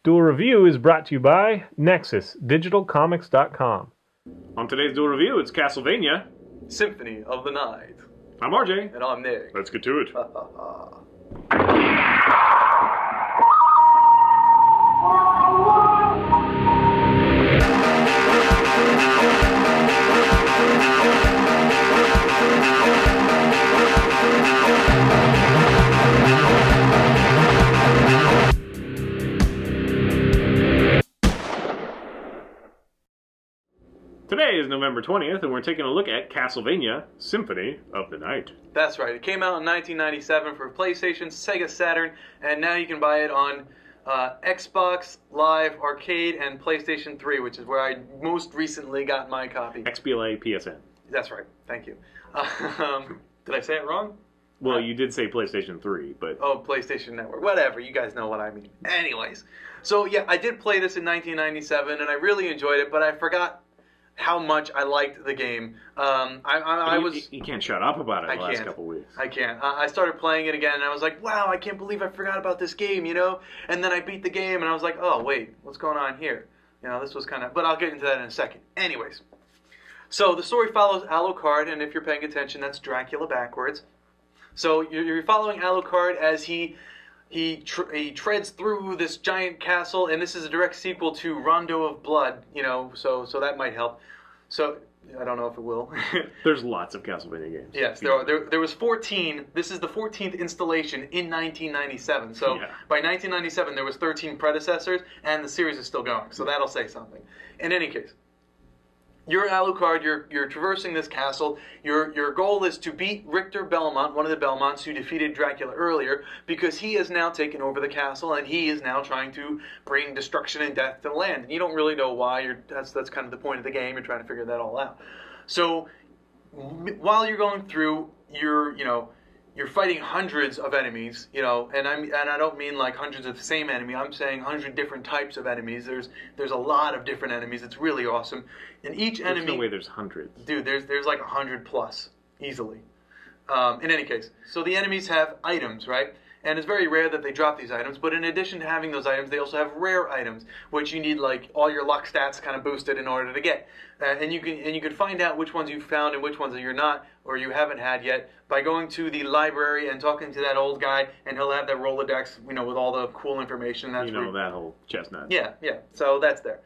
Duel Review is brought to you by NexusDigitalComics.com. On today's Duel Review, it's Castlevania Symphony of the Night. I'm RJ. And I'm Nick. Let's get to it. Today is November 20th, and we're taking a look at Castlevania Symphony of the Night. That's right. It came out in 1997 for PlayStation, Sega Saturn, and now you can buy it on Xbox Live Arcade and PlayStation 3, which is where I most recently got my copy. XBLA PSN. That's right. Thank you. Did I say it wrong? Well, you did say PlayStation 3, but... Oh, PlayStation Network. Whatever. You guys know what I mean. Anyways. So, yeah, I did play this in 1997, and I really enjoyed it, but I forgot how much I liked the game. You can't shut up about it the last couple weeks. I can't. I started playing it again, and I was like, wow, I can't believe I forgot about this game, you know? And then I beat the game, and I was like, oh, wait, what's going on here? You know, this was kind of... But I'll get into that in a second. Anyways. So the story follows Alucard, and if you're paying attention, that's Dracula backwards. So you're following Alucard as he treads through this giant castle, and this is a direct sequel to Rondo of Blood, you know, so that might help. So, I don't know if it will. There's lots of Castlevania games. Yes, there are. There was 14. This is the 14th installation in 1997. So, yeah. By 1997, there was 13 predecessors, and the series is still going. So that'll say something. In any case, you're Alucard, you're traversing this castle. Your goal is to beat Richter Belmont, one of the Belmonts who defeated Dracula earlier, because he has now taken over the castle, and he is now trying to bring destruction and death to the land. And you don't really know why. That's kind of the point of the game. You're trying to figure that all out. So while you're going through, you're fighting hundreds of enemies, you know, and I don't mean like hundreds of the same enemy. I'm saying 100 different types of enemies. There's a lot of different enemies. It's really awesome. And each enemy... There's no way there's hundreds. Dude, there's like 100 plus, easily. In any case, so the enemies have items, right? And it's very rare that they drop these items, but in addition to having those items, they also have rare items, which you need like all your luck stats kind of boosted in order to get. And you can find out which ones you've found and which ones you're not, or you haven't had yet, by going to the library and talking to that old guy, and he'll have that Rolodex, you know, with all the cool information. That's that whole chestnut. Yeah. So that's there.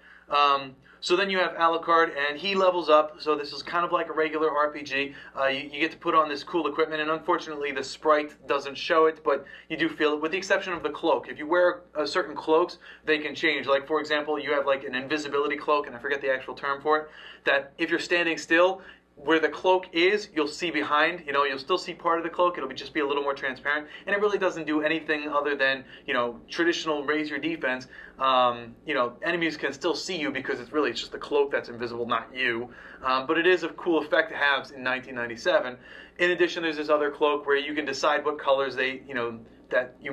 So then you have Alucard, and he levels up, so this is kind of like a regular RPG. You get to put on this cool equipment, and unfortunately the sprite doesn't show it, but you do feel it, with the exception of the cloak. If you wear certain cloaks, they can change. Like, for example, you have like an invisibility cloak, and I forget the actual term for it, that if you're standing still, where the cloak is, you'll see behind. You know, you'll still see part of the cloak. It'll just be a little more transparent, and it really doesn't do anything other than, you know, traditional raise your defense. You know, enemies can still see you because it's just the cloak that's invisible, not you. But it is a cool effect to have in 1997. In addition, there's this other cloak where you can decide what colors that you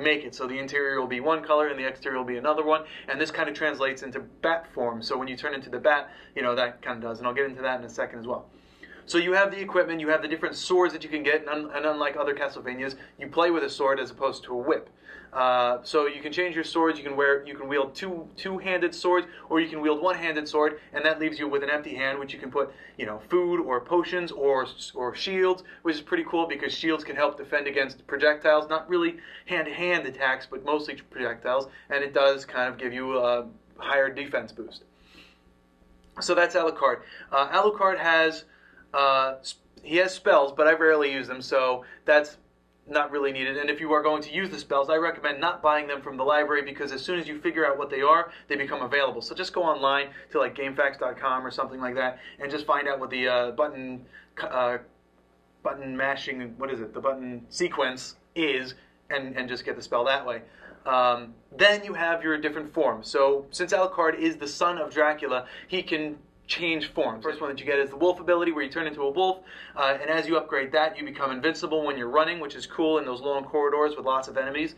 make it. So the interior will be one color and the exterior will be another one, and this kind of translates into bat form. So when you turn into the bat, you know, that kind of does, and I'll get into that in a second as well. So you have the equipment, you have the different swords that you can get, and unlike other Castlevanias, you play with a sword as opposed to a whip. So you can change your swords. You can wield two-handed swords, or you can wield one-handed sword, and that leaves you with an empty hand, which you can put, you know, food or potions or shields, which is pretty cool because shields can help defend against projectiles, not really hand-to-hand attacks, but mostly projectiles, and it does kind of give you a higher defense boost. So that's Alucard. Alucard has he has spells, but I rarely use them, so that's not really needed. And if you are going to use the spells, I recommend not buying them from the library, because as soon as you figure out what they are, they become available. So just go online to like GameFAQs.com or something like that, and just find out what the button mashing, the button sequence is, and just get the spell that way. Then you have your different forms. So since Alucard is the son of Dracula, he can change forms. First one that you get is the wolf ability, where you turn into a wolf, and as you upgrade that, you become invincible when you're running, which is cool in those long corridors with lots of enemies.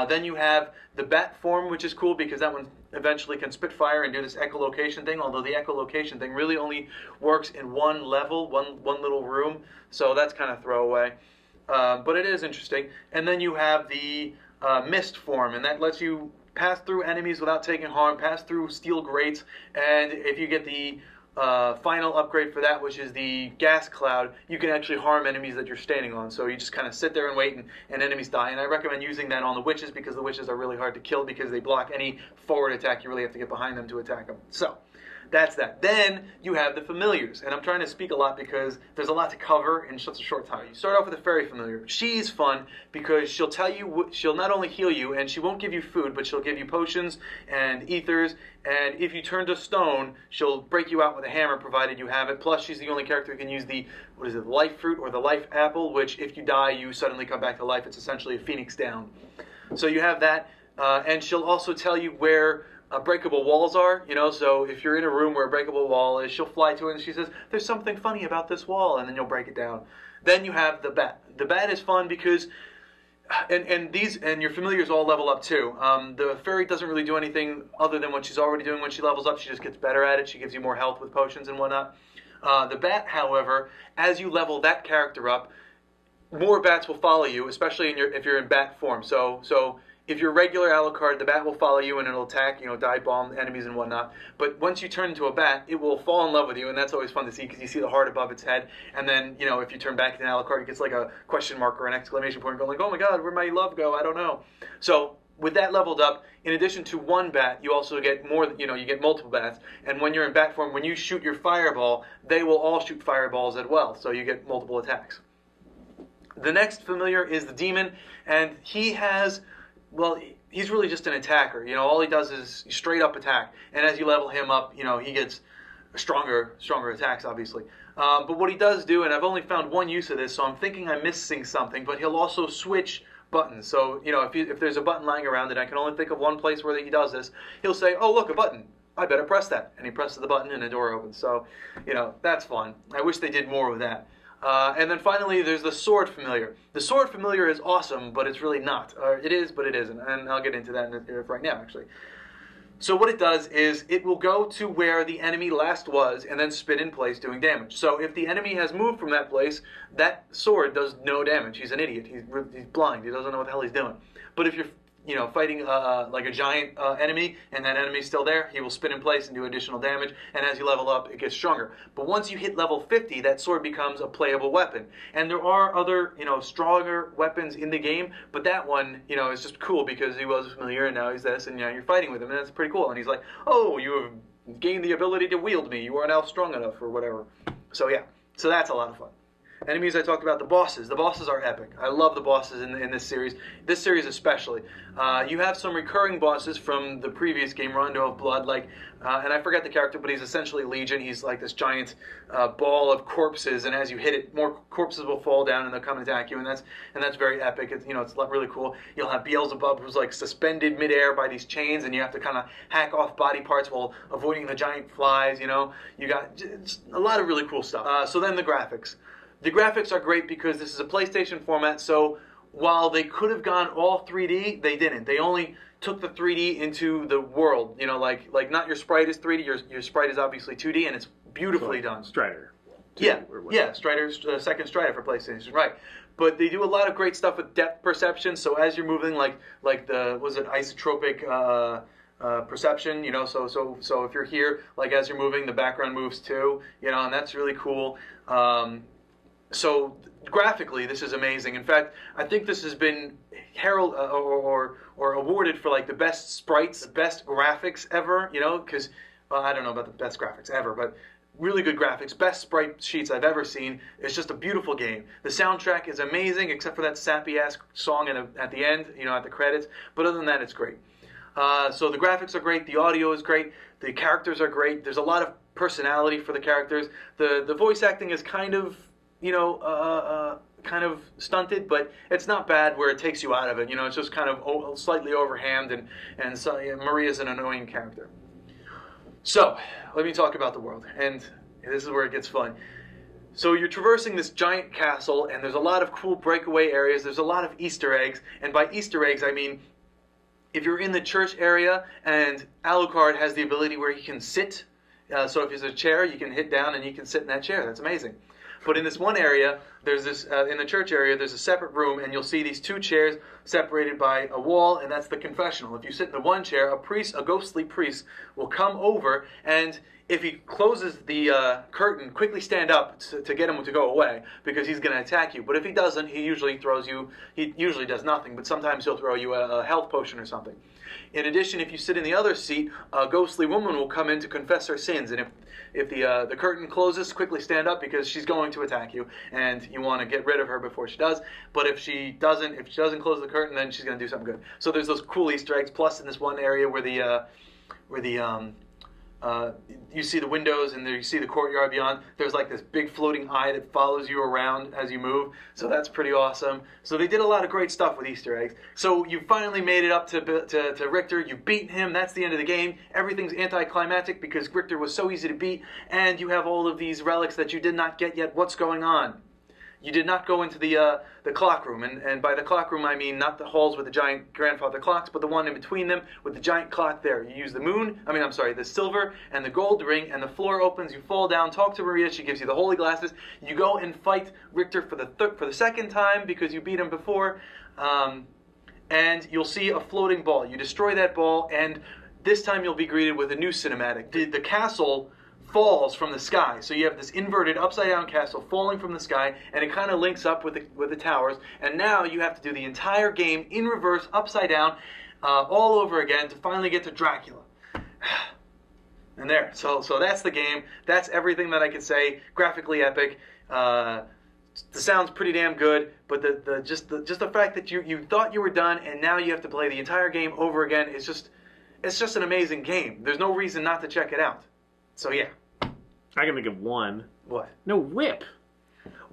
Then you have the bat form, which is cool because that one eventually can spit fire and do this echolocation thing, although the echolocation thing really only works in one level, one little room, so that's kind of throwaway. But it is interesting. And then you have the mist form, and that lets you pass through enemies without taking harm, pass through steel grates, and if you get the final upgrade for that, which is the gas cloud, you can actually harm enemies that you're standing on. So you just kind of sit there and wait, and enemies die. And I recommend using that on the witches, because the witches are really hard to kill because they block any forward attack. You really have to get behind them to attack them. So that's that. Then you have the familiars, and I'm trying to speak a lot because there's a lot to cover in such a short time. You start off with the fairy familiar. She's fun because she'll tell you, she'll not only heal you, and she won't give you food, but she'll give you potions and ethers, and if you turn to stone, she'll break you out with a hammer, provided you have it. Plus, she's the only character who can use the, life fruit or the life apple, which if you die, you suddenly come back to life. It's essentially a phoenix down. So you have that, and she'll also tell you where breakable walls are, so if you're in a room where a breakable wall is, she'll fly to it and she says, there's something funny about this wall, and then you'll break it down. Then you have the bat. The bat is fun because, and your familiars all level up too. The fairy doesn't really do anything other than what she's already doing when she levels up. She just gets better at it. She gives you more health with potions and whatnot. The bat, however, as you level that character up, more bats will follow you, especially if you're in bat form. So if you're regular Alucard, the bat will follow you and it'll attack, dive bomb enemies and whatnot. But once you turn into a bat, it will fall in love with you, and that's always fun to see because you see the heart above its head. And then, if you turn back into Alucard, it gets like a question mark or an exclamation point going like, oh my god, where'd my love go? I don't know. So with that leveled up, in addition to one bat, you also get more, you get multiple bats. And when you're in bat form, when you shoot your fireball, they will all shoot fireballs as well. So you get multiple attacks. The next familiar is the demon, and he has... well, he's really just an attacker. All he does is straight up attack. And as you level him up, he gets stronger attacks, obviously. But what he does do, and I've only found one use of this, so I'm thinking I'm missing something, but he'll also switch buttons. So, if there's a button lying around, and I can only think of one place where he does this, he'll say, oh, look, a button. I better press that. And he presses the button and the door opens. So, that's fun. I wish they did more with that. And then finally, there's the sword familiar. The sword familiar is awesome, but it's really not. It is, but it isn't. And I'll get into that right now, actually. So what it does is it will go to where the enemy last was and then spin in place doing damage. So if the enemy has moved from that place, that sword does no damage. He's an idiot. He's blind. He doesn't know what the hell he's doing. But if you're fighting like a giant enemy, and that enemy's still there, he will spin in place and do additional damage, and as you level up, it gets stronger. But once you hit level 50, that sword becomes a playable weapon. And there are other, stronger weapons in the game, but that one, is just cool because he was familiar, and now he's this, and you're fighting with him, and that's pretty cool. And he's like, oh, you have gained the ability to wield me. You are now strong enough, or whatever. So yeah, so that's a lot of fun. Enemies, I talked about the bosses. The bosses are epic. I love the bosses in this series. This series especially. You have some recurring bosses from the previous game, Rondo of Blood, and I forget the character, but he's essentially Legion. He's like this giant ball of corpses, and as you hit it, more corpses will fall down and they'll come and attack you, and that's very epic. It's really cool. You'll have Beelzebub, who's like suspended midair by these chains, and you have to kind of hack off body parts while avoiding the giant flies. You got just a lot of really cool stuff. So then the graphics. The graphics are great because this is a PlayStation format, so while they could have gone all 3D, they didn't. They only took the 3D into the world. Like not your sprite is 3D, your sprite is obviously 2D, and it's beautifully done. Strider. Yeah, Strider's second Strider for PlayStation, right. But they do a lot of great stuff with depth perception, so as you're moving, like the, was it isotropic perception, so if you're here, like as you're moving, the background moves too, and that's really cool. So graphically, this is amazing. In fact, I think this has been or awarded for like the best sprites, best graphics ever. Because I don't know about the best graphics ever, but really good graphics, best sprite sheets I've ever seen. It's just a beautiful game. The soundtrack is amazing, except for that sappy ass song at the end, at the credits. But other than that, it's great. So the graphics are great. The audio is great. The characters are great. There's a lot of personality for the characters. The voice acting is kind of kind of stunted, but it's not bad where it takes you out of it. It's just kind of slightly overhand, and so Maria's an annoying character. So, let me talk about the world, and this is where it gets fun. So you're traversing this giant castle, and there's a lot of cool breakaway areas. There's a lot of Easter eggs, and by Easter eggs, I mean if you're in the church area, and Alucard has the ability where he can sit, so if there's a chair, you can hit down and you can sit in that chair. That's amazing. But in this one area, there's this in the church area. There's a separate room, and you'll see these 2 chairs separated by a wall, and that's the confessional. If you sit in the one chair, a ghostly priest, will come over, and if he closes the curtain, quickly stand up to get him to go away, because he's going to attack you. But if he doesn't, he usually does nothing, but sometimes he'll throw you a health potion or something. In addition, if you sit in the other seat, a ghostly woman will come in to confess her sins, and if the curtain closes, quickly stand up, because she's going to attack you, and you want to get rid of her before she does. But if she doesn't close the curtain, then she's going to do something good. So there's those cool Easter eggs. Plus, in this one area where you see the windows and there you see the courtyard beyond, there's like this big floating eye that follows you around as you move. So that's pretty awesome. So they did a lot of great stuff with Easter eggs. So you finally made it up to Richter. You beat him. That's the end of the game. Everything's anticlimactic because Richter was so easy to beat, and you have all of these relics that you did not get yet. What's going on? You did not go into the clock room, and by the clock room I mean not the halls with the giant grandfather clocks, but the one in between them with the giant clock there. You use the silver and the gold ring, and the floor opens. You fall down, talk to Maria. She gives you the holy glasses. You go and fight Richter for the second time because you beat him before, and you'll see a floating ball. You destroy that ball, and this time you'll be greeted with a new cinematic. The castle falls from the sky. So you have this inverted upside-down castle falling from the sky, and it kind of links up with the towers. And now you have to do the entire game in reverse, upside down, all over again to finally get to Dracula. And there. So that's the game. That's everything that I could say. Graphically epic. The sound's pretty damn good, but just the fact that you thought you were done and now you have to play the entire game over again is just an amazing game. There's no reason not to check it out. So yeah. I can think of one. What? No whip.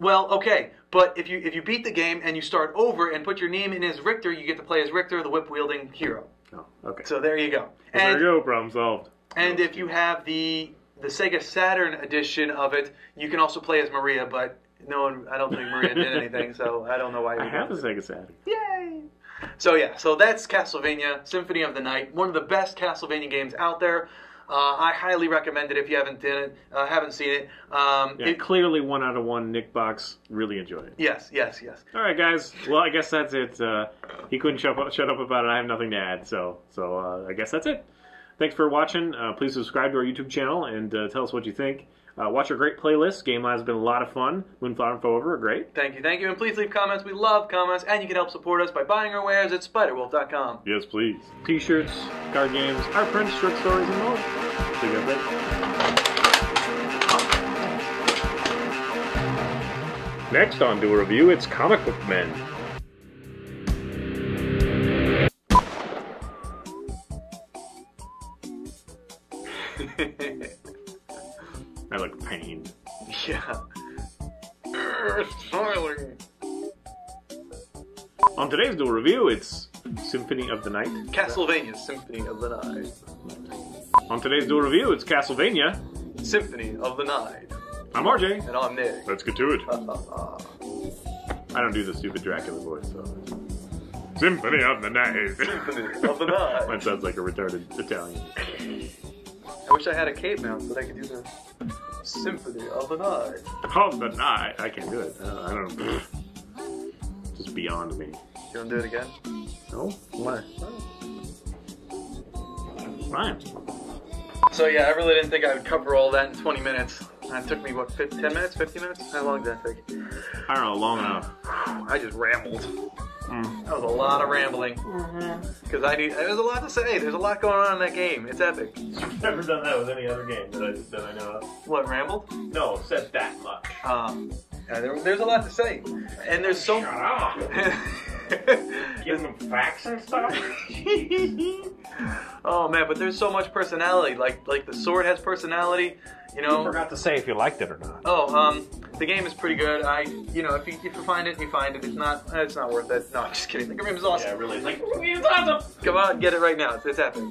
Well, okay, but if you beat the game and you start over and put your name in as Richter, you get to play as Richter, the whip-wielding hero. Oh, okay. So there you go. There you go, problem solved. And if you have the Sega Saturn edition of it, you can also play as Maria, but I don't think Maria did anything, so I don't know why. I have a Sega Saturn. Yay! So yeah, so that's Castlevania Symphony of the Night, one of the best Castlevania games out there. I highly recommend it if you haven't seen it. Clearly 1 out of 1 Nick Box. Really enjoyed it. Yes. All right, guys. Well, I guess that's it. He couldn't shut up about it. I have nothing to add. So I guess that's it. Thanks for watching. Please subscribe to our YouTube channel and tell us what you think. Watch our great playlist. Game Live has been a lot of fun. Moonflower and Forever are great. Thank you. And please leave comments. We love comments. And you can help support us by buying our wares at spiderwolf.com. Yes, please. T-shirts, card games, art prints, short stories, and more. See you guys later. Next on Duel Review, it's Comic Book Men. I look pained. Yeah. Smiling. On today's Duel Review, it's Symphony of the Night. Castlevania Symphony of the Night. On today's Duel Review, it's Castlevania Symphony of the Night. I'm RJ. And I'm Nick. Let's get to it. I don't do the stupid Dracula voice, so. Symphony of the Night. Symphony of the Night. That sounds like a retarded Italian. I wish I had a cape mount so that I could do the Symphony of the Night. Of the Night. I can't do it. I don't know. Just beyond me. You want to do it again? No? Why? Fine. So yeah, I really didn't think I would cover all that in 20 minutes. It took me, what, 10 minutes? 15 minutes? How long did that take? I don't know, long enough. I just rambled. That was a lot of rambling. Because there's a lot to say. There's a lot going on in that game. It's epic. You've never done that with any other game that I know of. What, rambled? No, said that much. Yeah, there's a lot to say. And there's so... Shut up! Give them facts and stuff? Oh man, but there's so much personality. Like the sword has personality, you know. You forgot to say if you liked it or not. Oh, the game is pretty good. If you find it, you find it. It's not worth it. No, I'm just kidding. The game is awesome. Yeah, really. It's awesome. Come on, get it right now. It's epic.